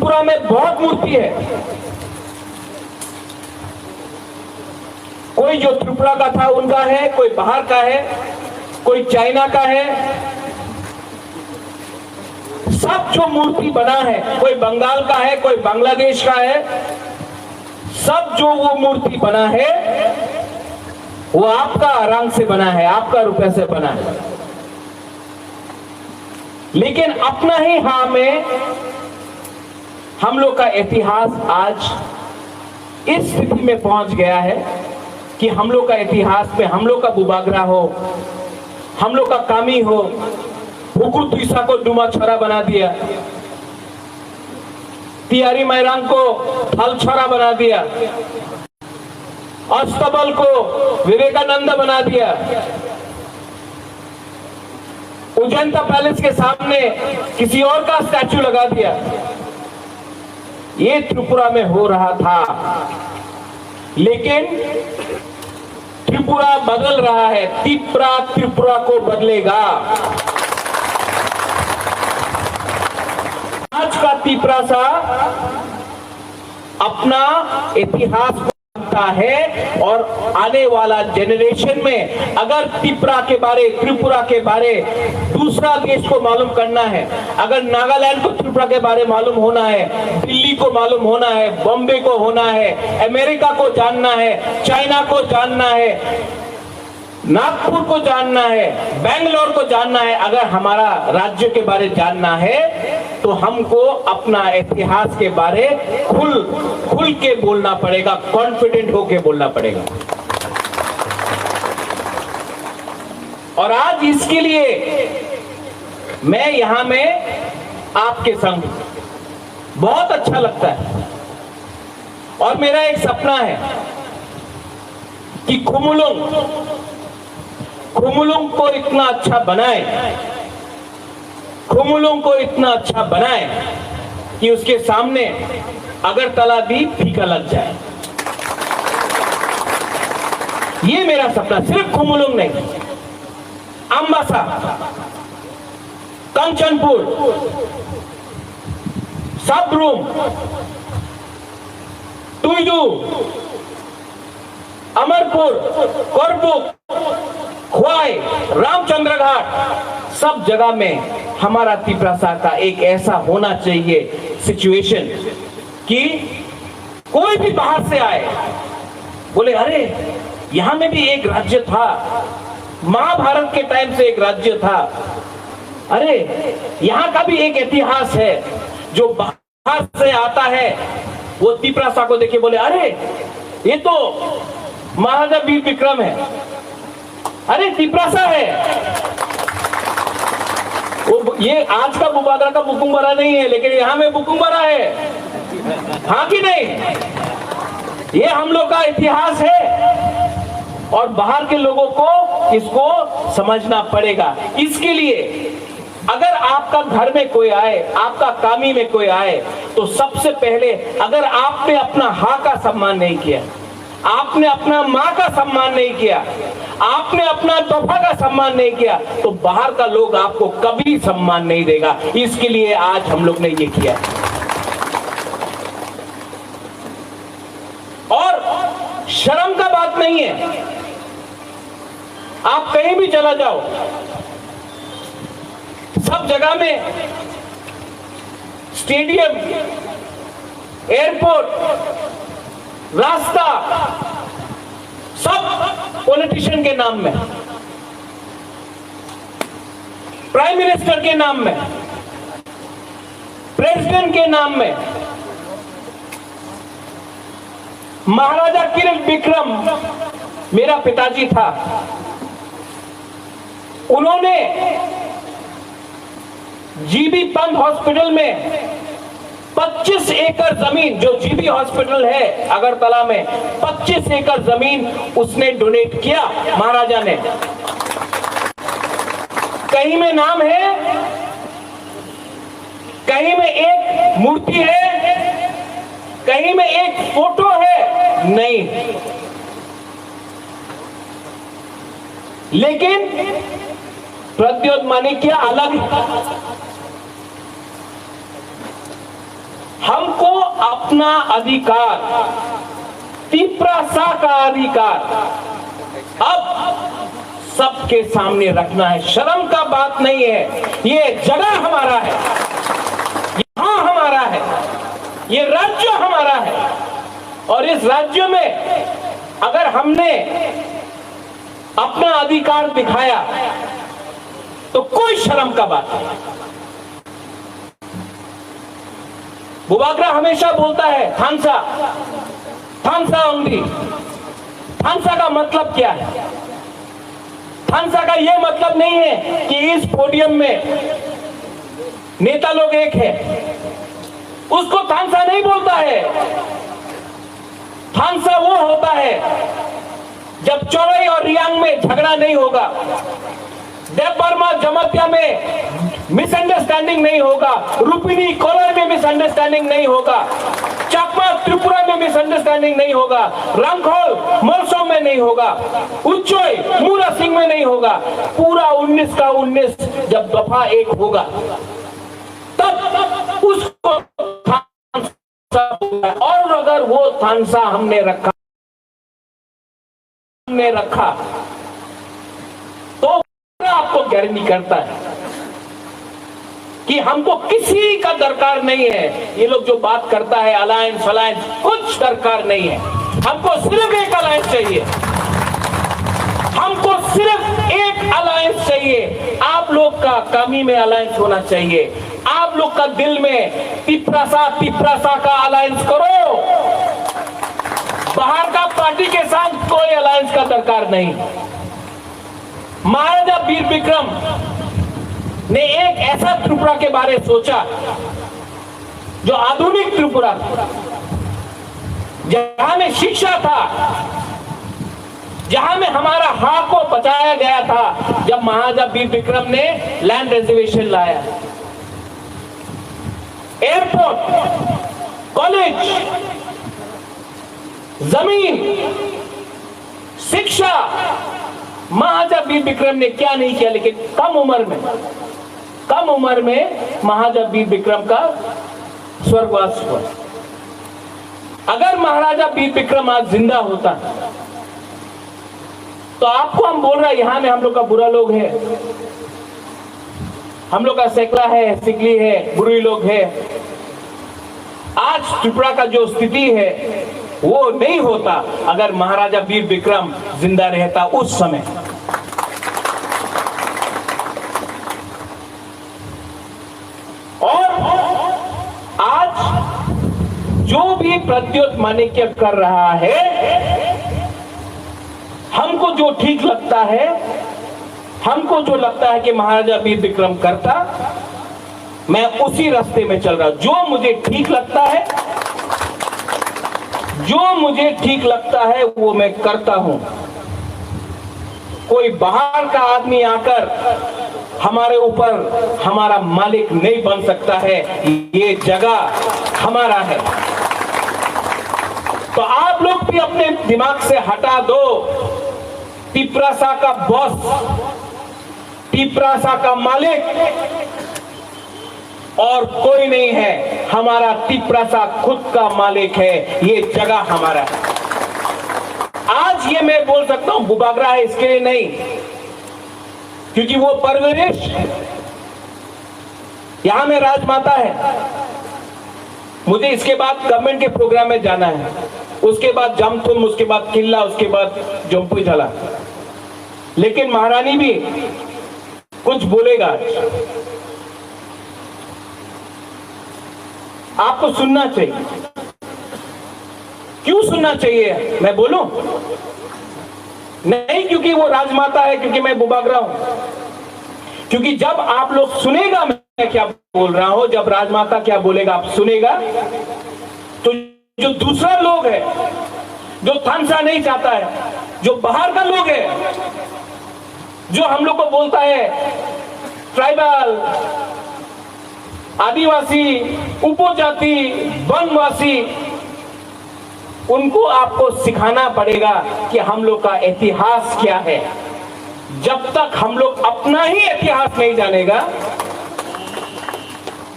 त्रिपुरा में बहुत मूर्ति है। कोई जो त्रिपुरा का था उनका है, कोई बाहर का है, कोई चाइना का है। सब जो मूर्ति बना है, कोई बंगाल का है, कोई बांग्लादेश का है, सब जो वो मूर्ति बना है वो आपका रंग से बना है, आपका रुपए से बना है। लेकिन अपना ही हां में हम लोग का इतिहास आज इस स्थिति में पहुंच गया है कि हम लोग का इतिहास पे हम लोग का बुबागरा हो, हम लोग का कामी हो, हुकुर तुइसा को डुमा छोरा बना दिया, तियारी मैरांग को फल छोरा बना दिया, अस्तबल को विवेकानंद बना दिया, उजंता पैलेस के सामने किसी और का स्टैचू लगा दिया। ये त्रिपुरा में हो रहा था, लेकिन त्रिपुरा बदल रहा है। त्रिपुरा को बदलेगा। आज का त्रिपुरा सा अपना इतिहास बनता है और आने वाला जनरेशन में अगर त्रिपुरा के बारे दूसरा देश को मालूम करना है, अगर नागालैंड को त्रिपुरा के बारे मालूम होना है, दिल्ली को मालूम होना है, बॉम्बे को होना है, अमेरिका को जानना है, चाइना को जानना है, नागपुर को जानना है, बेंगलोर को जानना है, अगर हमारा राज्य के बारे जानना है तो हमको अपना इतिहास के बारे खुल के बोलना पड़ेगा, कॉन्फिडेंट होके बोलना पड़ेगा। और आज इसके लिए मैं यहां में आपके संग बहुत अच्छा लगता है और मेरा एक सपना है कि खुमुलुंग को इतना अच्छा बनाए कि उसके सामने अगरतला भी फीका लग जाए। ये मेरा सपना, सिर्फ खुमुलुंग नहीं, अम्बासा, कंचनपुर, सबरूम, टुईडू, अमरपुर, कोरबुक, ख्वाई, रामचंद्र घाट, सब जगह में हमारा त्रिपुरा का एक ऐसा होना चाहिए सिचुएशन कि कोई भी बाहर से आए बोले अरे यहां में भी एक राज्य था, महाभारत के टाइम से एक राज्य था, अरे यहां का भी एक इतिहास है। जो बाहर से आता है वो त्रिपुरा को देखे बोले अरे ये तो महाराजा वीर विक्रम है, अरे त्रिपुरा है। वो ये आज का बुबागरा का बुकुम्बरा नहीं है, लेकिन यहां में बुकुम्बरा है, हाँ कि नहीं? ये हम लोग का इतिहास है और बाहर के लोगों को इसको समझना पड़ेगा। इसके लिए अगर आपका घर में कोई आए, आपका कामी में कोई आए, तो सबसे पहले अगर आपने अपना हाँ का सम्मान नहीं किया, आपने अपना माँ का सम्मान नहीं किया, आपने अपना तोहफा का सम्मान नहीं किया, तो बाहर का लोग आपको कभी सम्मान नहीं देगा। इसके लिए आज हम लोग ने ये किया। और शर्म का बात नहीं है, आप कहीं भी चला जाओ, सब जगह में स्टेडियम, एयरपोर्ट, रास्ता, सब पॉलिटिशियन के नाम में, प्राइम मिनिस्टर के नाम में, प्रेसिडेंट के नाम में। महाराजा किरण विक्रम मेरा पिताजी था, उन्होंने जीबी पंत हॉस्पिटल में 25 एकड़ जमीन, जो जीबी हॉस्पिटल है अगरतला में, 25 एकड़ जमीन उसने डोनेट किया महाराजा ने। कहीं में नाम है, कहीं में एक मूर्ति है, कहीं में एक फोटो है, नहीं। लेकिन प्रद्योत माणिक्य अलग, हमको अपना अधिकार, तिप्रासा का अधिकार अब सबके सामने रखना है। शर्म का बात नहीं है, ये जगह हमारा है, यहां हमारा है, ये राज्य हमारा है। और इस राज्य में अगर हमने अपना अधिकार दिखाया तो कोई शर्म का बात नहीं। बुबाग्रा हमेशा बोलता है थानसा, थानसा ओंगली। थानसा का मतलब क्या है? थानसा का यह मतलब नहीं है कि इस पोडियम में नेता लोग एक है, उसको थानसा नहीं बोलता है। थानसा वो होता है जब चौड़ई और रियांग में झगड़ा नहीं होगा, देव बर्मा जमातिया में मिसअंडरस्टैंडिंग नहीं होगा, रुपिनी कोलर में मिसअंडरस्टैंडिंग नहीं होगा, चाकमा त्रिपुरा में मिसअंडरस्टैंडिंग नहीं होगा, रंगखोल मोलसोम में नहीं होगा, उच्चोई मूरा सिंह में नहीं होगा। पूरा 19 का 19 जब दफा एक होगा तब उसको थानसा होगा। और अगर वो थानसा हमने रखा तो आपको गारंटी करता है कि हमको किसी का दरकार नहीं है। ये लोग जो बात करता है अलायंस अलायंस, कुछ दरकार नहीं है। हमको सिर्फ एक अलायंस चाहिए, हमको सिर्फ एक अलायंस चाहिए। आप लोग का कमी में अलायंस होना चाहिए, आप लोग का दिल में तिप्रासा का अलायंस करो। बाहर का पार्टी के साथ कोई अलायंस का दरकार नहीं। महाराजा वीर विक्रम ने एक ऐसा त्रिपुरा के बारे सोचा जो आधुनिक त्रिपुरा, जहां में शिक्षा था, जहां में हमारा हक को बचाया गया था। जब महाराजा वीर विक्रम ने लैंड रिजर्वेशन लाया, एयरपोर्ट, कॉलेज, जमीन, शिक्षा, महाराजा वीर विक्रम ने क्या नहीं किया। लेकिन कम उम्र में महाराजा वीर विक्रम का स्वर्गवास हुआ। अगर महाराजा वीर विक्रम आज जिंदा होता तो आपको हम बोल रहे हैं यहां में हम लोग का बुरा लोग है, हम लोग का सेकला है, सिकली है, बुरी लोग है। आज त्रिपुरा का जो स्थिति है वो नहीं होता अगर महाराजा वीर विक्रम जिंदा रहता उस समय। और आज जो भी प्रद्योत माणिक्य कर रहा है, हमको जो ठीक लगता है, हमको जो लगता है कि महाराजा वीर विक्रम करता, मैं उसी रास्ते में चल रहा हूं। जो मुझे ठीक लगता है, जो मुझे ठीक लगता है वो मैं करता हूं। कोई बाहर का आदमी आकर हमारे ऊपर हमारा मालिक नहीं बन सकता है। ये जगह हमारा है। तो आप लोग भी अपने दिमाग से हटा दो तिप्रासा का बॉस, तिप्रासा का मालिक और कोई नहीं है। हमारा तिप्रासा खुद का मालिक है, ये जगह हमारा है। आज ये मैं बोल सकता हूं बुबाग्रा है इसके लिए नहीं, क्योंकि वो परवरिश यहां में राजमाता है। मुझे इसके बाद गवर्नमेंट के प्रोग्राम में जाना है, उसके बाद जमथुम, उसके बाद किल्ला, उसके बाद जम्पुई झाला। लेकिन महारानी भी कुछ बोलेगा, आपको सुनना चाहिए। क्यों सुनना चाहिए मैं बोलूं? नहीं क्योंकि वो राजमाता है, क्योंकि मैं बुबाग्रा हूं। क्योंकि जब आप लोग सुनेगा मैं क्या बोल रहा हूं, जब राजमाता क्या बोलेगा आप सुनेगा, तो जो दूसरा लोग है, जो थानसा नहीं चाहता है, जो बाहर का लोग है, जो हम लोग को बोलता है ट्राइबल, आदिवासी, उपजाति, वनवासी, उनको आपको सिखाना पड़ेगा कि हम लोग का इतिहास क्या है। जब तक हम लोग अपना ही इतिहास नहीं जानेगा,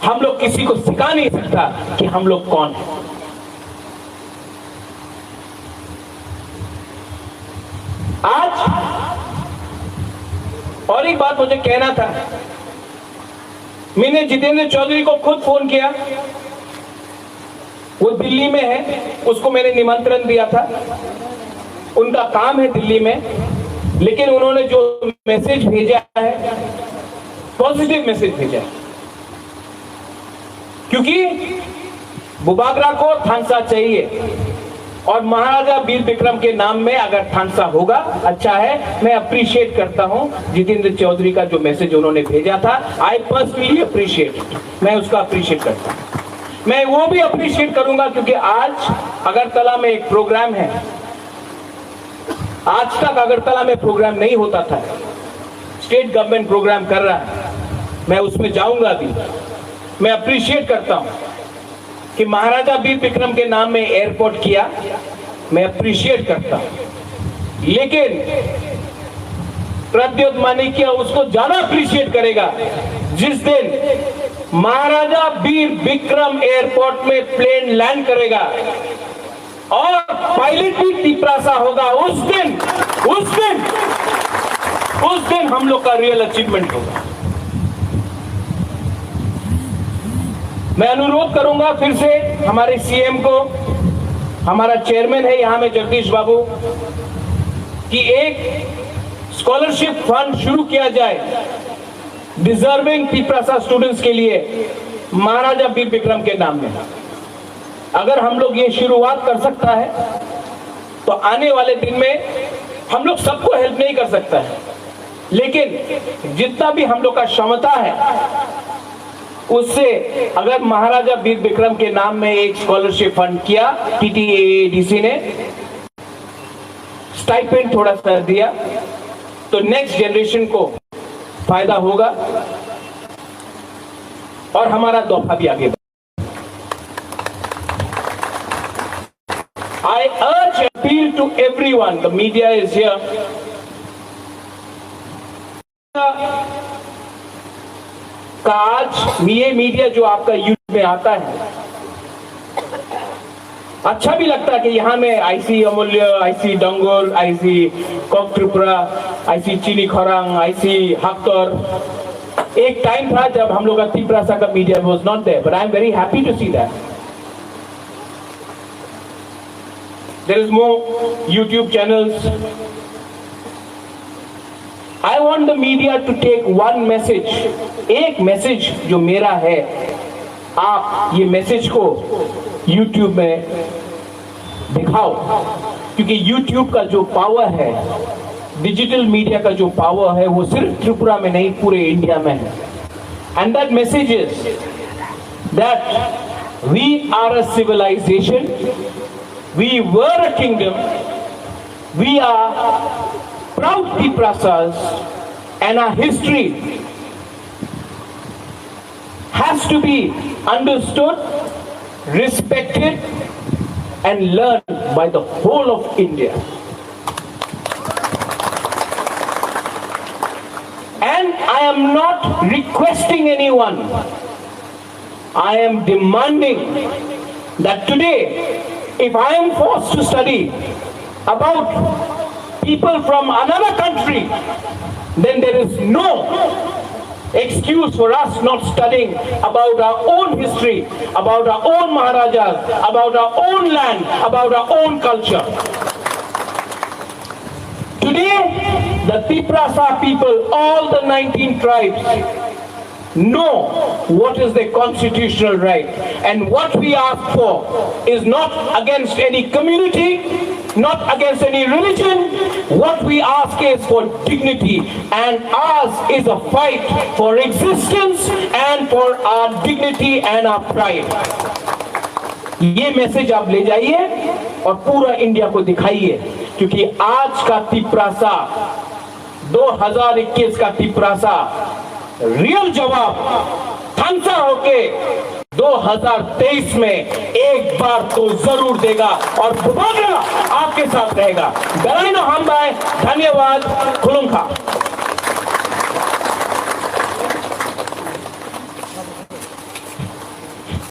हम लोग किसी को सिखा नहीं सकता कि हम लोग कौन है। आज और एक बात मुझे कहना था, मैंने जितेंद्र चौधरी को खुद फोन किया, वो दिल्ली में है, उसको मैंने निमंत्रण दिया था, उनका काम है दिल्ली में, लेकिन उन्होंने जो मैसेज भेजा है पॉजिटिव मैसेज भेजा है, क्योंकि बुबागरा को थानसा चाहिए और महाराजा वीर विक्रम के नाम में अगर थानसा होगा अच्छा है। मैं अप्रिशिएट करता हूं जितेंद्र चौधरी का जो मैसेज उन्होंने भेजा था, आई पर्सनली अप्रिशिएट, मैं उसका अप्रिशिएट करता हूं। मैं वो भी अप्रिशिएट करूंगा क्योंकि आज अगरतला में एक प्रोग्राम है, आज तक अगरतला में प्रोग्राम नहीं होता था, स्टेट गवर्नमेंट प्रोग्राम कर रहा है, मैं उसमें जाऊंगा भी। मैं अप्रिशिएट करता हूं कि महाराजा वीर विक्रम के नाम में एयरपोर्ट किया, मैं अप्रिशिएट करता हूं, लेकिन प्रद्योत माणिक्य उसको ज्यादा अप्रिशिएट करेगा जिस दिन महाराजा वीर विक्रम एयरपोर्ट में प्लेन लैंड करेगा और पायलट भी तिपरासा होगा। उस दिन हम लोग का रियल अचीवमेंट होगा। मैं अनुरोध करूंगा फिर से हमारे सीएम को, हमारा चेयरमैन है यहां में जगदीश बाबू, कि एक स्कॉलरशिप फंड शुरू किया जाए डिजर्विंग तिपरासा स्टूडेंट्स के लिए महाराजा वीर विक्रम के नाम में। अगर हम लोग ये शुरुआत कर सकता है तो आने वाले दिन में हम लोग सबको हेल्प नहीं कर सकता है, लेकिन जितना भी हम लोग का क्षमता है उससे अगर महाराजा वीर विक्रम के नाम में एक स्कॉलरशिप फंड किया, टीटीएडीसी ने स्टाइपेंड थोड़ा सा दिया, तो नेक्स्ट जनरेशन को फायदा होगा और हमारा दौफा भी आगे। I urge appeal to everyone, the media is here. आज ये मीडिया जो आपका यूट्यूब में आता है, अच्छा भी लगता है कि यहाँ में आईसी अमूल्य, आईसी डंगोल, आईसी कॉक त्रिपुरा, आईसी चीनी खोरांग, आईसी हक्कर। एक टाइम था जब हम लोग का तिपरासा का media was not there, but I am very happy to see that there is more YouTube channels. I want the media to take one message, एक मैसेज जो मेरा है, आप ये मैसेज को YouTube में दिखाओ, क्योंकि YouTube का जो पावर है, डिजिटल मीडिया का जो पावर है, वो सिर्फ त्रिपुरा में नहीं पूरे इंडिया में है। And that message is that we are a civilization, we were a kingdom, we are proud Tiprasas, and our history has to be understood, respected, and learned by the whole of India. And I am not requesting anyone, I am demanding that today, if I am forced to study about people from another country, then there is no excuse for us not studying about our own history, about our own Maharajas, about our own land, about our own culture. Today, the Tiprasa people, all the 19 tribes, know what is their constitutional right, and what we ask for is not against any community, not against any religion. What we ask is for dignity, and ours is a fight for existence and for our dignity and our pride. ये message आप ले जाइए और पूरा India को दिखाइए, क्योंकि आज का तिपरासा, 2021 का तिपरासा रियल जवाब थानसा होके 2023 में एक बार तो जरूर देगा और बुबागरा आपके साथ रहेगा। गराइनो हम बाय, धन्यवाद, खुलुमखा।